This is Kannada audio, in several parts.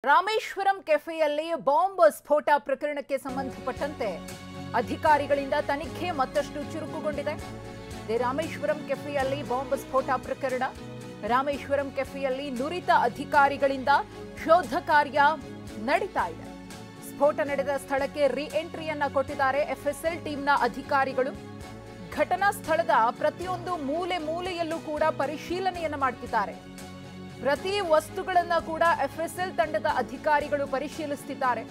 ರಾಮೇಶ್ವರಂ ಕೆಫೆಯಲ್ಲಿ ಬಾಂಬ್ ಸ್ಫೋಟ ಪ್ರಕರಣಕ್ಕೆ ಸಂಬಂಧಪಟ್ಟಂತೆ ಅಧಿಕಾರಿಗಳಿಂದ ತನಿಖೆ ಮತ್ತಷ್ಟು ಚುರುಕುಗೊಂಡಿದೆ. ರಾಮೇಶ್ವರಂ ಕೆಫೆಯಲ್ಲಿ ಬಾಂಬ್ ಸ್ಫೋಟ ಪ್ರಕರಣ. ರಾಮೇಶ್ವರಂ ಕೆಫೆಯಲ್ಲಿ ನುರಿತ ಅಧಿಕಾರಿಗಳಿಂದ ಶೋಧ ಕಾರ್ಯ ನಡೀತಾ ಇದೆ. ಸ್ಫೋಟ ನಡೆದ ಸ್ಥಳಕ್ಕೆ ಎಂಟ್ರಿಯನ್ನ ಕೊಟ್ಟಿದ್ದಾರೆ ಎಫ್ಎಸ್ಎಲ್ ಟೀಮ್ನ ಅಧಿಕಾರಿಗಳು. ಘಟನಾ ಸ್ಥಳದ ಪ್ರತಿಯೊಂದು ಮೂಲೆಯಲ್ಲೂ ಕೂಡ ಪರಿಶೀಲನೆಯನ್ನ ಮಾಡ್ತಿದ್ದಾರೆ. ಪ್ರತಿ ವಸ್ತುಗಳನ್ನ ಕೂಡ ಎಫ್ಎಸ್ಎಲ್ ತಂಡದ ಅಧಿಕಾರಿಗಳು ಪರಿಶೀಲಿಸುತ್ತಿದ್ದಾರೆ.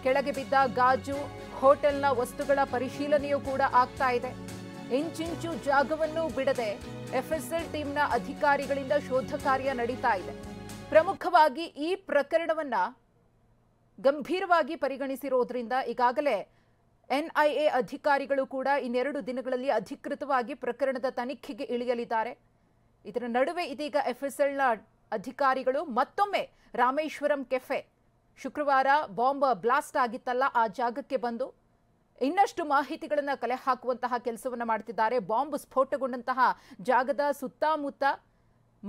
ಕೆಳಗೆ ಬಿದ್ದ ಗಾಜು, ಹೋಟೆಲ್ನ ವಸ್ತುಗಳ ಪರಿಶೀಲನೆಯೂ ಕೂಡ ಆಗ್ತಾ ಇದೆ. ಇಂಚಿಂಚು ಜಾಗವನ್ನು ಬಿಡದೆ ಎಫ್ಎಸ್ಎಲ್ ಟೀಮ್ನ ಅಧಿಕಾರಿಗಳಿಂದ ಶೋಧ ಕಾರ್ಯ ನಡೀತಾ ಇದೆ. ಪ್ರಮುಖವಾಗಿ ಈ ಪ್ರಕರಣವನ್ನ ಗಂಭೀರವಾಗಿ ಪರಿಗಣಿಸಿರೋದ್ರಿಂದ ಈಗಾಗಲೇ ಎನ್ಐಎ ಅಧಿಕಾರಿಗಳು ಕೂಡ ಇನ್ನೆರಡು ದಿನಗಳಲ್ಲಿ ಅಧಿಕೃತವಾಗಿ ಪ್ರಕರಣದ ತನಿಖೆಗೆ ಇಳಿಯಲಿದ್ದಾರೆ. ಇದರ ನಡುವೆ ಇದೀಗ ಎಫ್ಎಸ್ಎಲ್ನ ಅಧಿಕಾರಿಗಳು ಮತ್ತೊಮ್ಮೆ ರಾಮೇಶ್ವರಂ ಕೆಫೆ ಶುಕ್ರವಾರ ಬಾಂಬ್ ಬ್ಲಾಸ್ಟ್ ಆಗಿತ್ತಲ್ಲ ಆ ಜಾಗಕ್ಕೆ ಬಂದು ಇನ್ನಷ್ಟು ಮಾಹಿತಿಗಳನ್ನು ಕಲೆ ಹಾಕುವಂತಹ ಕೆಲಸವನ್ನು ಮಾಡ್ತಿದ್ದಾರೆ. ಬಾಂಬ್ ಸ್ಫೋಟಗೊಂಡಂತಹ ಜಾಗದ ಸುತ್ತಮುತ್ತ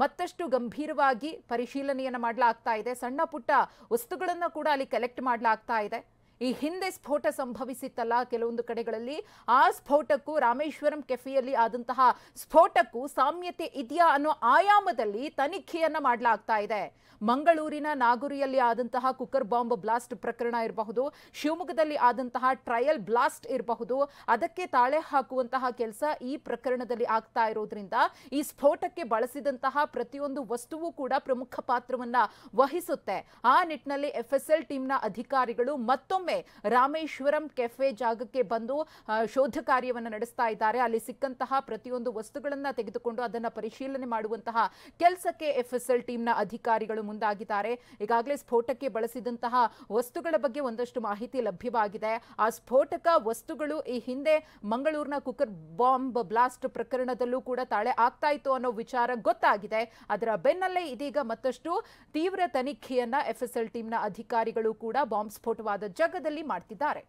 ಮತ್ತಷ್ಟು ಗಂಭೀರವಾಗಿ ಪರಿಶೀಲನೆಯನ್ನು ಮಾಡಲಾಗ್ತಾ ಇದೆ. ಸಣ್ಣ ಪುಟ್ಟ ವಸ್ತುಗಳನ್ನು ಕೂಡ ಅಲ್ಲಿ ಕಲೆಕ್ಟ್ ಮಾಡಲಾಗ್ತಾ ಇದೆ. ಈ ಹಿಂದೆ ಸ್ಫೋಟ ಸಂಭವಿಸಿತ್ತಲ್ಲ ಕೆಲವೊಂದು ಕಡೆಗಳಲ್ಲಿ, ಆ ಸ್ಫೋಟಕ್ಕೂ ರಾಮೇಶ್ವರಂ ಕೆಫೆಯಲ್ಲಿ ಆದಂತಹ ಸ್ಫೋಟಕ್ಕೂ ಸಾಮ್ಯತೆ ಇದೆಯಾ ಅನ್ನೋ ಆಯಾಮದಲ್ಲಿ ತನಿಖೆಯನ್ನ ಮಾಡಲಾಗ್ತಾ ಇದೆ. ಮಂಗಳೂರಿನ ನಾಗುರಿಯಲ್ಲಿ ಆದಂತಹ ಕುಕ್ಕರ್ ಬಾಂಬ್ ಬ್ಲಾಸ್ಟ್ ಪ್ರಕರಣ ಇರಬಹುದು, ಶಿವಮೊಗ್ಗದಲ್ಲಿ ಆದಂತಹ ಟ್ರಯಲ್ ಬ್ಲಾಸ್ಟ್ ಇರಬಹುದು, ಅದಕ್ಕೆ ತಾಳೆ ಹಾಕುವಂತಹ ಕೆಲಸ ಈ ಪ್ರಕರಣದಲ್ಲಿ ಆಗ್ತಾ ಇರೋದ್ರಿಂದ ಈ ಸ್ಫೋಟಕ್ಕೆ ಬಳಸಿದಂತಹ ಪ್ರತಿಯೊಂದು ವಸ್ತುವು ಕೂಡ ಪ್ರಮುಖ ಪಾತ್ರವನ್ನ ವಹಿಸುತ್ತೆ. ಆ ನಿಟ್ಟಿನಲ್ಲಿ ಎಫ್ಎಸ್ಎಲ್ ಟೀಮ್ನ ಅಧಿಕಾರಿಗಳು ಮತ್ತೊಮ್ಮೆ ರಾಮೇಶ್ವರಂ ಕೆಫೆ ಜಾಗಕ್ಕೆ ಬಂದು ಶೋಧ ಕಾರ್ಯವನ್ನು ನಡೆಸ್ತಾ ಇದ್ದಾರೆ. ಅಲ್ಲಿ ಸಿಕ್ಕಂತಹ ಪ್ರತಿಯೊಂದು ವಸ್ತುಗಳನ್ನ ತೆಗೆದುಕೊಂಡು ಅದನ್ನ ಪರಿಶೀಲನೆ ಮಾಡುವಂತಹ ಕೆಲಸಕ್ಕೆ ಎಫ್ಎಸ್ಎಲ್ ಟೀಮ್ನ ಅಧಿಕಾರಿಗಳು ಮುಂದಾಗಿದ್ದಾರೆ. ಈಗಾಗಲೇ ಸ್ಫೋಟಕ್ಕೆ ಬಳಸಿದಂತಹ ವಸ್ತುಗಳ ಬಗ್ಗೆ ಒಂದಷ್ಟು ಮಾಹಿತಿ ಲಭ್ಯವಾಗಿದೆ. ಆ ಸ್ಫೋಟಕ ವಸ್ತುಗಳು ಈ ಹಿಂದೆ ಮಂಗಳೂರಿನ ಕುಕ್ಕರ್ ಬಾಂಬ್ ಬ್ಲಾಸ್ಟ್ ಪ್ರಕರಣದಲ್ಲೂ ಕೂಡ ತಾಳೆ ಆಗ್ತಾ ಇತ್ತು ಅನ್ನೋ ವಿಚಾರ ಗೊತ್ತಾಗಿದೆ. ಅದರ ಬೆನ್ನಲ್ಲೇ ಇದೀಗ ಮತ್ತಷ್ಟು ತೀವ್ರ ತನಿಖೆಯನ್ನ ಎಫ್ಎಸ್ಎಲ್ ಟೀಮ್ನ ಅಧಿಕಾರಿಗಳು ಕೂಡ ಬಾಂಬ್ ಸ್ಫೋಟವಾದ ಜಾಗದಲ್ಲಿ ಮಾಡ್ತಿದ್ದಾರೆ.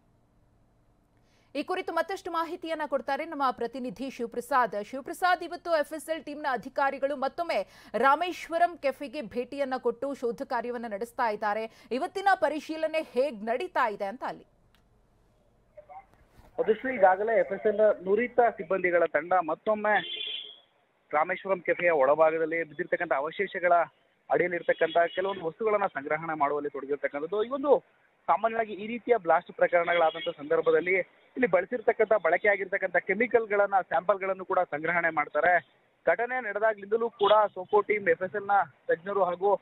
ಈ ಕುರಿತು ಮತ್ತಷ್ಟು ಮಾಹಿತಿಯನ್ನ ಕೊಡ್ತಾರೆ ನಮ್ಮ ಪ್ರತಿನಿಧಿ ಶಿವಪ್ರಸಾದ್. ಇವತ್ತು ಎಫ್ಎಸ್ಎಲ್ ಟೀಮ್ನ ಅಧಿಕಾರಿಗಳು ಮತ್ತೊಮ್ಮೆ ರಾಮೇಶ್ವರಂ ಕೆಫೆಗೆ ಭೇಟಿಯನ್ನ ಕೊಟ್ಟು ಶೋಧ ಕಾರ್ಯವನ್ನ ನಡೆಸ್ತಾ ಇದ್ದಾರೆ. ಇವತ್ತಿನ ಪರಿಶೀಲನೆ ಹೇಗ್ ನಡೀತಾ ಇದೆ ಅಂತ ಅಲ್ಲಿ ಅದೃಶ್ಯ ಈಗಾಗಲೇ ಎಫ್ಎಸ್ಎಲ್ ನುರಿತ ಸಿಬ್ಬಂದಿಗಳ ತಂಡ ಮತ್ತೊಮ್ಮೆ ರಾಮೇಶ್ವರಂ ಕೆಫೆಯ ಒಳಭಾಗದಲ್ಲಿ ಬಿದ್ದಿರ್ತಕ್ಕಂಥ ಅವಶೇಷಗಳ ಅಡಿಯಲ್ಲಿರ್ತಕ್ಕಂಥ ಕೆಲವೊಂದು ವಸ್ತುಗಳನ್ನ ಸಂಗ್ರಹಣೆ ಮಾಡುವಲ್ಲಿ ತೊಡಗಿರ್ತಕ್ಕಂಥದ್ದು. ಈ ಒಂದು ಸಾಮಾನ್ಯವಾಗಿ ಈ ರೀತಿಯ ಬ್ಲಾಸ್ಟ್ ಪ್ರಕರಣಗಳಾದಂತಹ ಸಂದರ್ಭದಲ್ಲಿ ಇಲ್ಲಿ ಬಳಸಿರ್ತಕ್ಕಂಥ ಬಳಕೆ ಆಗಿರ್ತಕ್ಕಂಥ ಕೆಮಿಕಲ್ಗಳನ್ನ ಸ್ಯಾಂಪಲ್ಗಳನ್ನು ಕೂಡ ಸಂಗ್ರಹಣೆ ಮಾಡ್ತಾರೆ. ಘಟನೆ ನಡೆದಾಗ್ಲಿಂದಲೂ ಕೂಡ ಸೋಕೋ ಟೀಮ್, ಎಫ್ಎಸ್ಎಲ್ ನ ತಜ್ಞರು ಹಾಗೂ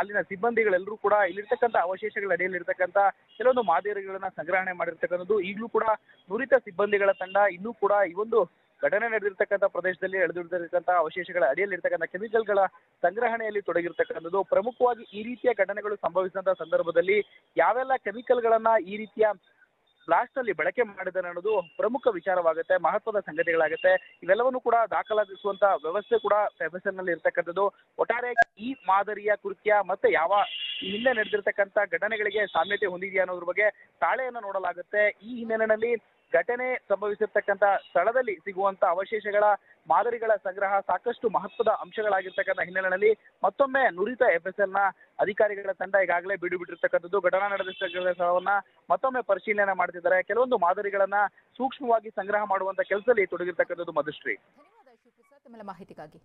ಅಲ್ಲಿನ ಸಿಬ್ಬಂದಿಗಳೆಲ್ಲರೂ ಕೂಡ ಇಲ್ಲಿರ್ತಕ್ಕಂಥ ಅವಶೇಷಗಳ ಅಡಿಯಲ್ಲಿರ್ತಕ್ಕಂಥ ಕೆಲವೊಂದು ಮಾದರಿಗಳನ್ನ ಸಂಗ್ರಹಣೆ ಮಾಡಿರ್ತಕ್ಕಂಥದ್ದು. ಈಗಲೂ ಕೂಡ ನುರಿತ ಸಿಬ್ಬಂದಿಗಳ ತಂಡ ಇನ್ನೂ ಕೂಡ ಈ ಒಂದು ಘಟನೆ ನಡೆದಿರ್ತಕ್ಕಂಥ ಪ್ರದೇಶದಲ್ಲಿ ಎಳೆದಿರ್ತಕ್ಕಂಥ ಅವಶೇಷಗಳ ಅಡಿಯಲ್ಲಿರ್ತಕ್ಕಂಥ ಕೆಮಿಕಲ್ಗಳ ಸಂಗ್ರಹಣೆಯಲ್ಲಿ ತೊಡಗಿರ್ತಕ್ಕಂಥದ್ದು. ಪ್ರಮುಖವಾಗಿ ಈ ರೀತಿಯ ಘಟನೆಗಳು ಸಂಭವಿಸಿದಂತಹ ಸಂದರ್ಭದಲ್ಲಿ ಯಾವೆಲ್ಲ ಕೆಮಿಕಲ್ಗಳನ್ನ ಈ ರೀತಿಯ ಬ್ಲಾಸ್ಟ್ ಅಲ್ಲಿ ಬಳಕೆ ಮಾಡಿದ್ದಾರೆ ಅನ್ನೋದು ಪ್ರಮುಖ ವಿಚಾರವಾಗುತ್ತೆ, ಮಹತ್ವದ ಸಂಗತಿಗಳಾಗುತ್ತೆ. ಇವೆಲ್ಲವನ್ನು ಕೂಡ ದಾಖಲಾಗಿಸುವಂತ ವ್ಯವಸ್ಥೆ ಕೂಡ ಎಫ್ಎಸ್ಎಲ್ ನಲ್ಲಿ ಇರ್ತಕ್ಕಂಥದ್ದು. ಒಟ್ಟಾರೆ ಈ ಮಾದರಿಯ ಕೃತ್ಯ ಮತ್ತೆ ಯಾವ ಹಿಂದೆ ನಡೆದಿರ್ತಕ್ಕಂಥ ಘಟನೆಗಳಿಗೆ ಸಾಮ್ಯತೆ ಹೊಂದಿದೆಯಾ ಅನ್ನೋದ್ರ ಬಗ್ಗೆ ತಾಳೆಯನ್ನು ನೋಡಲಾಗುತ್ತೆ. ಈ ಹಿನ್ನೆಲೆಯಲ್ಲಿ ಘಟನೆ ಸಂಭವಿಸಿರ್ತಕ್ಕಂಥ ಸ್ಥಳದಲ್ಲಿ ಸಿಗುವಂತ ಅವಶೇಷಗಳ ಮಾದರಿಗಳ ಸಂಗ್ರಹ ಸಾಕಷ್ಟು ಮಹತ್ವದ ಅಂಶಗಳಾಗಿರ್ತಕ್ಕಂಥ ಹಿನ್ನೆಲೆಯಲ್ಲಿ ಮತ್ತೊಮ್ಮೆ ನುರಿತ ಎಫ್ಎಸ್ಎಲ್ ನ ಅಧಿಕಾರಿಗಳ ತಂಡ ಈಗಾಗಲೇ ಬಿಟ್ಟಿರ್ತಕ್ಕಂಥದ್ದು. ಘಟನಾ ನಡೆದಿರ್ತಕ್ಕಂಥ ಸ್ಥಳವನ್ನ ಮತ್ತೊಮ್ಮೆ ಪರಿಶೀಲನೆ ಮಾಡ್ತಿದ್ದಾರೆ. ಕೆಲವೊಂದು ಮಾದರಿಗಳನ್ನ ಸೂಕ್ಷ್ಮವಾಗಿ ಸಂಗ್ರಹ ಮಾಡುವಂತ ಕೆಲಸದಲ್ಲಿ ತೊಡಗಿರ್ತಕ್ಕಂಥದ್ದು. ಮಧುಶ್ರೀ, ಧನ್ಯವಾದ ಶಿವಪ್ರಸಾದ್ ತಮ್ಮ ಮಾಹಿತಿಗಾಗಿ.